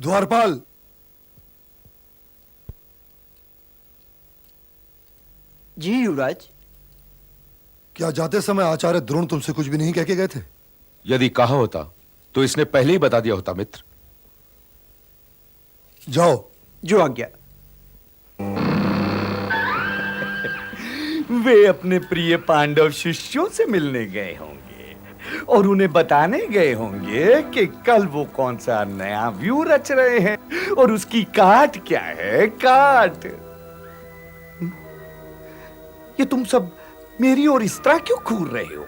द्वारपाल, जी युवराज। क्या जाते समय आचार्य द्रोण तुमसे कुछ भी नहीं कह के गए थे? यदि कहा होता तो इसने पहले ही बता दिया होता मित्र। जाओ। जो आज्ञा। वे अपने प्रिय पांडव शिष्यों से मिलने गए होंगे और उन्हें बताने गए होंगे कि कल वो कौन सा नया व्यू रच रहे हैं और उसकी काट क्या है। काट। ये तुम सब मेरी ओर इस तरह क्यों घूर रहे हो?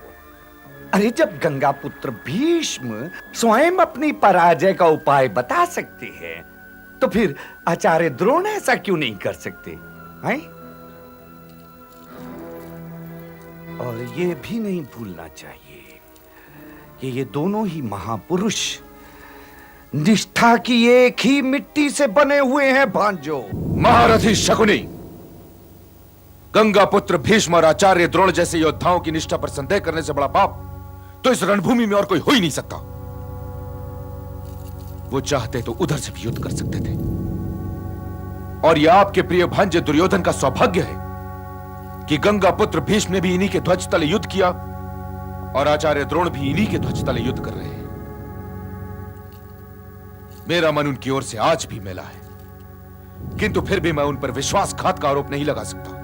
अरे जब गंगा पुत्र भीष्म स्वयं अपनी पराजय का उपाय बता सकते हैं तो फिर आचार्य द्रोण ऐसा क्यों नहीं कर सकते हैं? और ये भी नहीं भूलना चाहिए कि ये दोनों ही महापुरुष निष्ठा की एक ही मिट्टी से बने हुए हैं भांजो। महारथी शकुनी, गंगा पुत्र भीष्म और आचार्य द्रोण जैसे योद्धाओं की निष्ठा पर संदेह करने से बड़ा पाप तो इस रणभूमि में और कोई हो ही नहीं सकता। वो चाहते तो उधर से भी युद्ध कर सकते थे और यह आपके प्रिय भांजे दुर्योधन का सौभाग्य है कि गंगा पुत्र भीष्म ने भी इन्हीं के ध्वज तले युद्ध किया और आचार्य द्रोण भी इन्हीं के ध्वज तले युद्ध कर रहे हैं। मेरा मन उनकी ओर से आज भी मैला है, किंतु फिर भी मैं उन पर विश्वासघात का आरोप नहीं लगा सकता।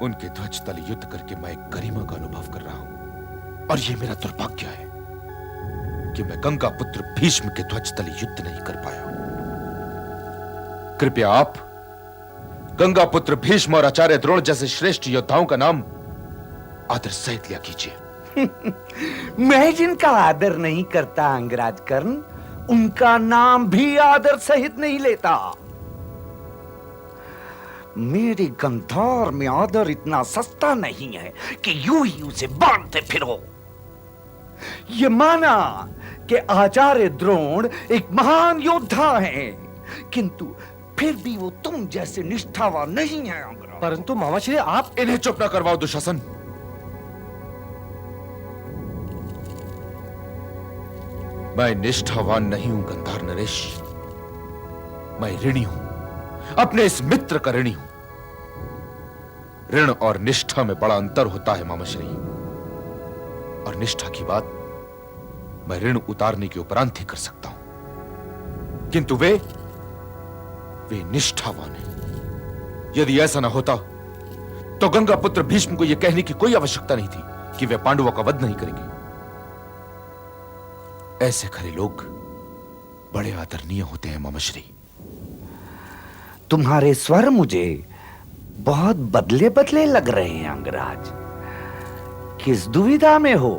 उनके ध्वज तले युद्ध करके मैं एक गरिमा का अनुभव कर रहा हूं और यह मेरा दुर्भाग्य है कि मैं गंगा पुत्र भीष्म के ध्वज तले युद्ध नहीं कर पाया। कृपया आप गंगा पुत्र भीष्म और आचार्य द्रोण जैसे श्रेष्ठ योद्धाओं का नाम आदर सहित लिया कीजिए। मैं जिनका आदर नहीं करता अंगराज कर्ण, उनका नाम भी आदर सहित नहीं लेता। मेरे गंधार में आदर इतना सस्ता नहीं है कि यूं ही उसे बांधते फिरो। ये माना कि आचार्य द्रोण एक महान योद्धा हैं, किंतु फिर भी वो तुम जैसे निष्ठावान नहीं है अंगराज। परंतु मामाश्री आप इन्हें चुप न करवाओ दुशासन। मैं निष्ठावान नहीं हूं गंधार नरेश, मैं ऋणी हूं, अपने इस मित्र का ऋणी हूं। ऋण और निष्ठा में बड़ा अंतर होता है मामाश्री, और निष्ठा की बात मैं ऋण उतारने के उपरांत ही कर सकता हूं, किंतु वे निष्ठावान हैं। यदि ऐसा ना होता तो गंगा पुत्र भीष्म को यह कहने की कोई आवश्यकता नहीं थी कि वे पांडवों का वध नहीं करेंगे। ऐसे खरे लोग बड़े आदरणीय होते हैं मामाश्री। तुम्हारे स्वर मुझे बहुत बदले बदले लग रहे हैं अंगराज। किस दुविधा में हो?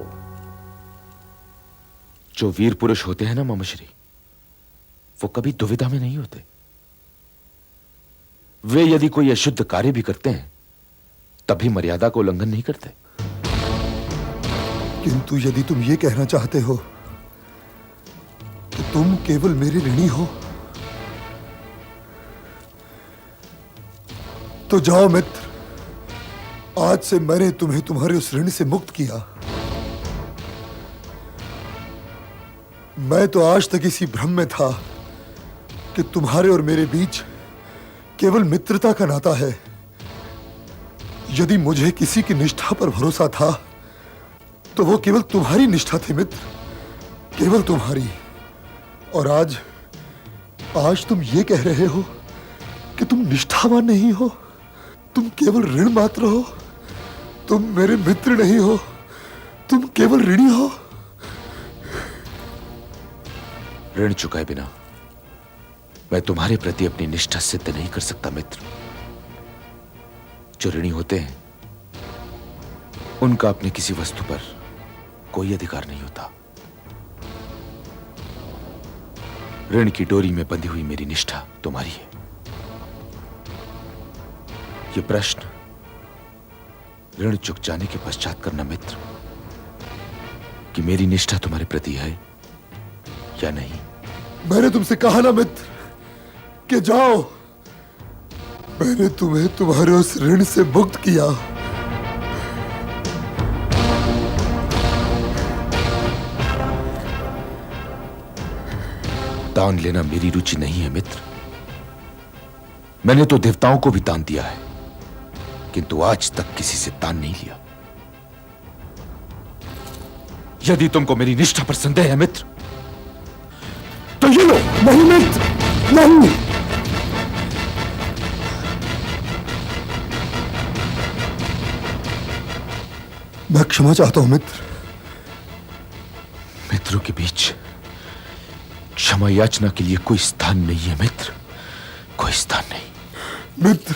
जो वीर पुरुष होते हैं ना मामाश्री, वो कभी दुविधा में नहीं होते। वे यदि कोई अशुद्ध कार्य भी करते हैं तभी मर्यादा का उल्लंघन नहीं करते। किंतु यदि तुम ये कहना चाहते हो कि तुम केवल मेरे ऋणी हो तो जाओ मित्र, आज से मैंने तुम्हें तुम्हारे उस ऋण से मुक्त किया। मैं तो आज तक इसी भ्रम में था कि तुम्हारे और मेरे बीच केवल मित्रता का नाता है। यदि मुझे किसी की निष्ठा पर भरोसा था तो वो केवल तुम्हारी निष्ठा थी मित्र, केवल तुम्हारी। और आज तुम ये कह रहे हो कि तुम निष्ठावान नहीं हो, तुम केवल ऋण मात्र हो, तुम मेरे मित्र नहीं हो, तुम केवल ऋणी हो। ऋण चुकाए बिना मैं तुम्हारे प्रति अपनी निष्ठा सिद्ध नहीं कर सकता मित्र। जो ऋणी होते हैं उनका अपने किसी वस्तु पर कोई अधिकार नहीं होता। ऋण की डोरी में बंधी हुई मेरी निष्ठा तुम्हारी है। यह प्रश्न ऋण चुक जाने के पश्चात करना मित्र कि मेरी निष्ठा तुम्हारे प्रति है या नहीं। मैंने तुमसे कहा ना मित्र कि जाओ, मैंने तुम्हें तुम्हारे उस ऋण से मुक्त किया। दान लेना मेरी रुचि नहीं है मित्र। मैंने तो देवताओं को भी दान दिया है, किंतु आज तक किसी से दान नहीं लिया। यदि तुमको मेरी निष्ठा पर संदेह है मित्र, तो ये लो। नहीं मित्र, नहीं। मैं क्षमा चाहता हूं मित्र। मित्रों के बीच क्षमा याचना के लिए कोई स्थान नहीं है मित्र, कोई स्थान नहीं। मित्र,